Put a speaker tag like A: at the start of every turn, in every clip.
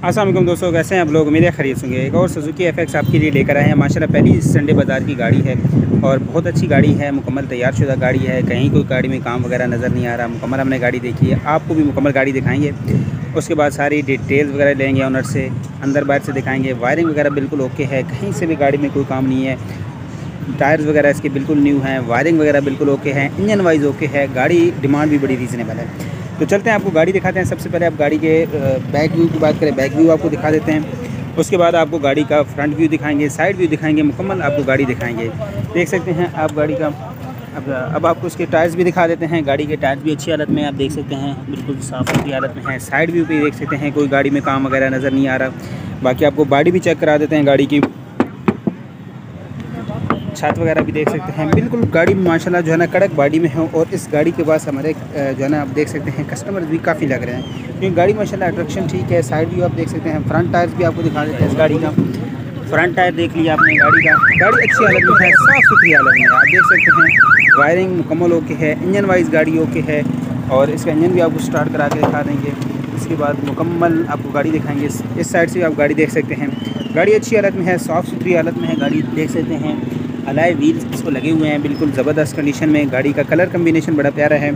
A: अस्सलाम वालेकुम दोस्तों, कैसे हैं आप लोग? मेरे खरीद होंगे। एक और सुजुकी FX आपके लिए लेकर आए हैं। माशाल्लाह पहली संडे बाज़ार की गाड़ी है और बहुत अच्छी गाड़ी है, मुकम्मल तैयारशुदा गाड़ी है। कहीं कोई गाड़ी में काम वगैरह नज़र नहीं आ रहा। मुकम्मल हमने गाड़ी देखी है, आपको भी मुकम्मल गाड़ी दिखाएंगे। उसके बाद सारी डिटेल्स वगैरह लेंगे ऑनर से, अंदर बाहर से दिखाएंगे। वायरिंग वगैरह बिल्कुल ओके है, कहीं से भी गाड़ी में कोई काम नहीं है। टायर्स वगैरह इसके बिल्कुल न्यू हैं, वायरिंग वगैरह बिल्कुल ओके है, इंजन वाइज ओके है। गाड़ी डिमांड भी बड़ी रीज़नेबल है। तो चलते हैं, आपको गाड़ी दिखाते हैं। सबसे पहले आप गाड़ी के बैक व्यू की बात करें, बैक व्यू आपको दिखा देते हैं। उसके बाद आपको गाड़ी का फ्रंट व्यू दिखाएंगे, साइड व्यू दिखाएंगे, मुकम्मल आपको गाड़ी दिखाएंगे। देख सकते हैं आप गाड़ी का। अब आपको उसके टायर्स भी दिखा देते हैं। गाड़ी के टायर्स भी अच्छी हालत में आप देख सकते हैं, बिल्कुल साफ़ सुथरी हालत में है। साइड व्यू भी देख सकते हैं, कोई गाड़ी में काम वगैरह नज़र नहीं आ रहा। बाकी आपको बॉडी भी चेक करा देते हैं गाड़ी की। छत वगैरह भी देख सकते हैं, बिल्कुल गाड़ी माशाल्लाह जो है ना कड़क बॉडी में है। और इस गाड़ी के पास हमारे जो है ना आप देख सकते हैं कस्टमर भी काफ़ी लग रहे हैं, क्योंकि गाड़ी माशाल्लाह अट्रैक्शन ठीक है। साइड व्यू आप देख सकते हैं, फ्रंट टायर्स भी आपको दिखा देते हैं। इस गाड़ी का फ्रंट टायर देख लिया आपने गाड़ी का। गाड़ी अच्छी हालत में है, साफ़ सुथरी हालत में है, आप देख सकते हैं। वायरिंग मुकम्मल ओके है, इंजन वाइज गाड़ी ओके है। और इसका इंजन भी आपको स्टार्ट करा के दिखा देंगे। इसके बाद मुकम्मल आपको गाड़ी दिखाएंगे। इस साइड से आप गाड़ी देख सकते हैं, गाड़ी अच्छी हालत में है, साफ़ सुथरी हालत में है। गाड़ी देख सकते हैं, अलाय व्हील्स इसको लगे हुए हैं, बिल्कुल ज़बरदस्त कंडीशन में। गाड़ी का कलर कम्बिनेशन बड़ा प्यारा है।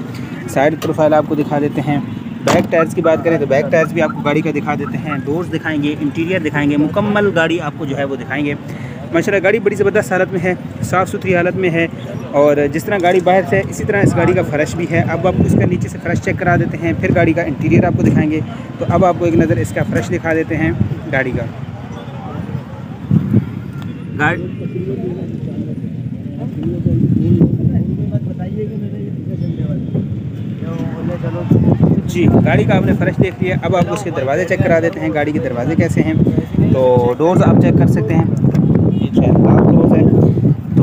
A: साइड प्रोफाइल आपको दिखा देते हैं। बैक टायर्स की बात करें तो बैक टायर्स भी आपको गाड़ी का दिखा देते हैं। डोर्स दिखाएंगे, इंटीरियर दिखाएंगे, मुकम्मल गाड़ी आपको जो है वो दिखाएंगे। माशाल्लाह गाड़ी बड़ी ज़बरदस्त हालत में है, साफ़ सुथरी हालत में है। और जिस तरह गाड़ी बाहर से इसी तरह इस गाड़ी का फ़र्श भी है। अब आपको इसका नीचे से फ़र्श चेक करा देते हैं, फिर गाड़ी का इंटीरियर आपको दिखाएँगे। तो अब आपको एक नज़र इसका फ़र्श दिखा देते हैं गाड़ी का। जी, गाड़ी का आपने फ़र्श देख लिया। अब आपको उसके दरवाज़े चेक करा देते हैं, गाड़ी के दरवाजे कैसे हैं। तो डोर्स आप चेक कर सकते हैं, ये शायद लाल डोर्स है। तो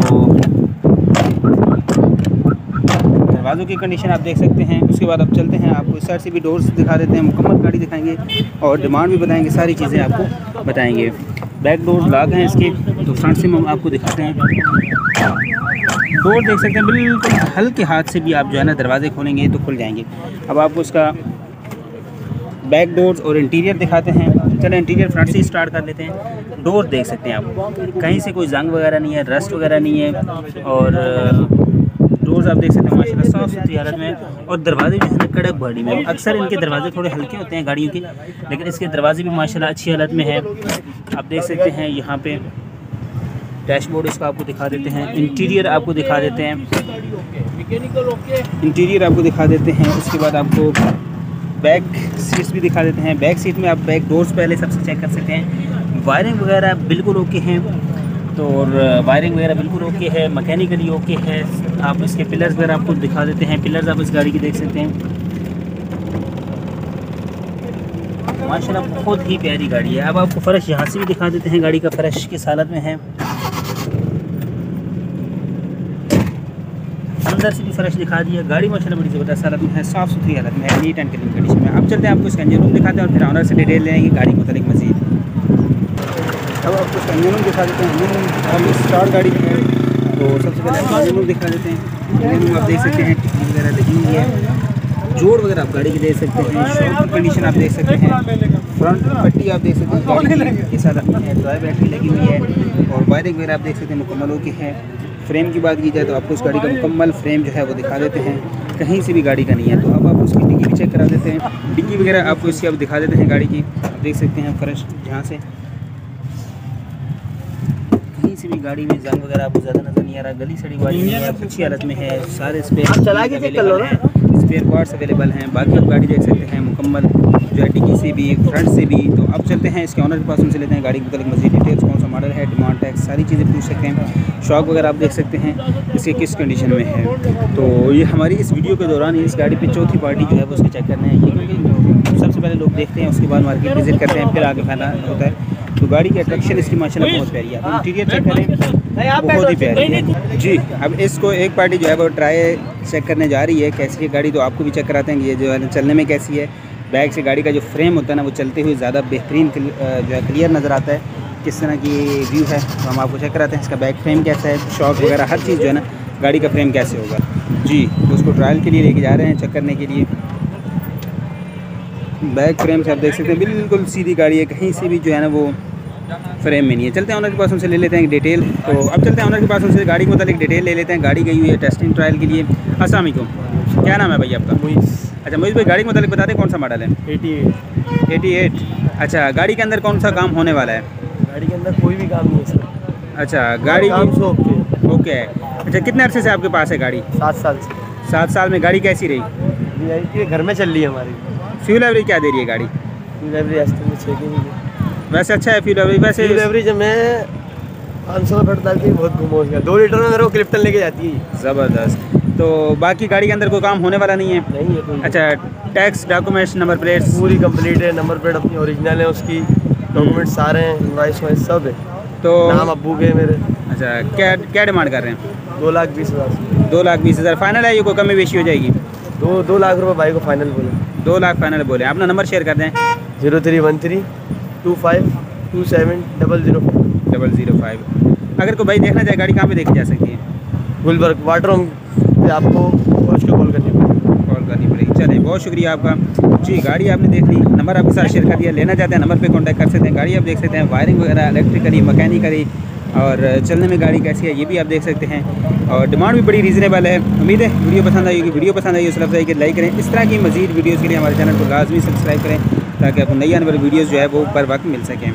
A: दरवाज़ों की कंडीशन आप देख सकते हैं। उसके बाद अब चलते हैं, आपको इस साइड से भी डोर्स दिखा देते हैं, मुकम्मल गाड़ी दिखाएंगे और डिमांड भी बताएंगे, सारी चीज़ें आपको बताएंगे। बैक डोर्स लॉक हैं इसके, तो फ्रंट से हम आपको दिखाते हैं। डोर देख सकते हैं, बिल्कुल हल्के हाथ से भी आप जो है ना दरवाजे खोलेंगे तो खुल जाएंगे। अब आपको उसका बैक डोर्स और इंटीरियर दिखाते हैं। चलो इंटीरियर फ्रंट से स्टार्ट कर लेते हैं। डोर देख सकते हैं आप, कहीं से कोई जंग वगैरह नहीं है, रस्ट वगैरह नहीं है। और डोर्स आप देख सकते हैं माशाल्लाह साफ़ सुथरी हालत में। और दरवाजे जो है ना कड़क बॉडी में। अक्सर इनके दरवाजे थोड़े हल्के होते हैं गाड़ियों के, लेकिन इसके दरवाजे भी माशाल्लाह अच्छी हालत में है। आप देख सकते हैं यहाँ पे डैशबोर्ड इसका आपको दिखा देते हैं। इंटीरियर आपको दिखा देते हैं, इंटीरियर आपको दिखा देते हैं। उसके बाद आपको बैक सीट्स भी दिखा देते हैं। बैक सीट में आप बैक डोर्स पहले सबसे चेक कर सकते हैं। वायरिंग वगैरह बिल्कुल ओके हैं, तो वायरिंग वगैरह बिल्कुल ओके है, मैकेनिकली ओके है। आप इसके पिलर्स वगैरह आपको दिखा देते हैं। पिलर्स आप इस गाड़ी की देख सकते हैं, माशाल्लाह बहुत ही प्यारी गाड़ी है। अब आपको फ़र्श यहाँ से भी दिखा देते हैं, गाड़ी का फ़र्श किस हालत में है। अंदर से भी फ़र्श दिखा दिया। गाड़ी माशाल्लाह बड़ी ज़बरदस्त हालत में है, साफ़ सुथरी हालत में है, नीट एंड क्लीन कंडीशन में। अब चलते हैं, आपको इसका इंजन रूम दिखाते हैं और फिर ऑनर से डिटेल लेंगे गाड़ी को मुतालिक मज़ीद। अब आपको इसका इंजन रूम दिखा देते हैं। इंजन रूम अब स्टार गाड़ी है, तो सबसे पहले आपको इंजन रूम दिखा देते हैं। इंजन रूम आप देख सकते हैं, टिक्की वगैरह लगी हुई है, जोड़ वगैरह आप गाड़ी की देख सकते हैं। शॉक की कंडीशन आप देख सकते हैं, फ्रंट पट्टी आप देख सकते हैं गाड़ी की हालत में है, ड्राई बैटरी लगी हुई है। और वायरिंग वगैरह आप देख सकते हैं मुकम्मल ओके है। फ्रेम की बात की जाए तो आपको उस गाड़ी का मुकम्मल फ्रेम जो है वो दिखा देते हैं, कहीं से भी गाड़ी का नहीं है। तो अब आप उसकी डिग्गी भी चेक करा देते हैं। डिग्गी वगैरह आपको इसकी अब दिखा देते हैं गाड़ी की। आप देख सकते हैं फ़र्श जहाँ से कहीं से भी गाड़ी में जंग वगैरह आपको ज़्यादा नज़र नहीं आ रहा। गली सड़ी वाली नहीं है, अच्छी हालत में है। सारे स्पेयर पार्ट्स अवेलेबल हैं। बाकी आप गाड़ी देख सकते हैं मुकम्मल जो है, डिग्गी से भी फ्रंट से भी। तो अब चलते हैं इसके ऑनर के पास, उनसे लेते हैं गाड़ी के मतलब मज़ीद डिटेल्स, कौन सा मॉडल है, डिमांड टैक्स, सारी चीज़ें पूछ सकते हैं। शॉक वगैरह आप देख सकते हैं इसके किस कंडीशन में है। तो ये हमारी इस वीडियो के दौरान इस गाड़ी पे चौथी पार्टी जो है वो उसके चेक करना है। ये क्योंकि सबसे पहले लोग देखते हैं, उसके बाद मार्केट विजिट करते हैं, फिर आगे फायदा होता है। तो गाड़ी की अट्रैक्शन इसकी माशाल्लाह बहुत प्यारी है। इंटीरियर चेक करें, बहुत ही प्यारी है जी। अब इसको एक पार्टी जो है वो ट्राई चेक करने जा रही है कैसी है गाड़ी, तो आपको भी चेक कराते हैं कि ये जो है चलने में कैसी है। बैक से गाड़ी का जो फ्रेम होता है ना वो चलते हुए ज़्यादा बेहतरीन जो है क्लियर नज़र आता है, किस तरह की व्यू है। तो हम आपको चेक कराते हैं इसका बैक फ्रेम कैसा है, शॉक वगैरह हर चीज़ जो है ना गाड़ी का फ्रेम कैसे होगा जी। तो उसको ट्रायल के लिए लेके जा रहे हैं चेक करने के लिए। बैक फ्रेम से आप देख सकते हैं बिल्कुल सीधी गाड़ी है, कहीं से भी जो है ना वो फ्रेम में नहीं है। चलते हैं ऑनर के पास, उनसे ले लेते हैं डिटेल। तो अब चलते हैं ऑनर के पास, उनसे गाड़ी के मतलब डिटेल ले लेते हैं। गाड़ी गई हुई है टेस्टिंग ट्रायल के लिए। अस्सलाम वालेकुम, क्या नाम है भैया आपका?
B: मुइस।
A: अच्छा मोहित भाई, गाड़ी के मतलब बता दें कौन सा मॉडल है? 88। अच्छा, गाड़ी के अंदर कौन सा काम होने वाला है?
B: गाड़ी के अंदर कोई भी काम नहीं है सर।
A: अच्छा, गाड़ी
B: काम से
A: ओके है। अच्छा, कितने अरसे से आपके पास है गाड़ी?
B: 7 साल से।
A: 7 साल में गाड़ी कैसी रही?
B: ये घर में चल रही है हमारी।
A: फ्यूल एवरेज क्या दे रही है गाड़ी?
B: फ्यूल एवरेज रास्ते में 6 की नहीं है।
A: वैसे अच्छा है फ्यूल एवरेज? वैसे
B: फ्यूल एवरेज में 500 में पेट्रोल डाल के बहुत घूमो उसका। 2 लीटर में मेरे को क्लिप्टन लेके जाती है।
A: ज़बरदस्त। तो बाकी गाड़ी के अंदर कोई काम होने वाला नहीं है?
B: नहीं है कोई।
A: अच्छा, टैक्स डॉक्यूमेंट्स नंबर प्लेट्स
B: पूरी कंप्लीट है। नंबर प्लेट अपनी ओरिजिनल है, उसकी डॉक्यूमेंट सारे हैं, इनवाइस वाइस सब है।
A: तो
B: नाम अब्बू के मेरे।
A: अच्छा, क्या डिमांड कर रहे हैं?
B: 2,20,000।
A: 2,20,000 फाइनल है? ये कोई कमी बेशी हो जाएगी?
B: 2 लाख रुपए भाई को फाइनल बोले।
A: 2 लाख फाइनल बोले। अपना नंबर शेयर कर दें।
B: 0313 25 27 005।
A: 005। अगर कोई भाई देखना चाहे गाड़ी कहाँ पे देखी जा सकती है?
B: गुलबर्ग वाटर होम पे आपको पहुँच के कॉल करनी
A: पड़ेगी। चलिए, बहुत शुक्रिया आपका जी। गाड़ी आपने देख ली, नंबर आपके साथ शेयर कर दिया। लेना चाहते हैं नंबर पे कांटेक्ट कर सकते हैं। गाड़ी आप देख सकते हैं, वायरिंग वगैरह इलेक्ट्रिकली मैकेनिकली और चलने में गाड़ी कैसी है ये भी आप देख सकते हैं। और डिमांड भी बड़ी रीज़नेबल है। उम्मीद है वीडियो पसंद आएगी। वीडियो पसंद आई उस कि लाइक करें। इस तरह की मज़ीद वीडियोज़ के लिए हमारे चैनल को लाजमी सब्सक्राइब करें ताकि आपको नई आने वाली वीडियोज़ जो है वो पर वक्त मिल सकें।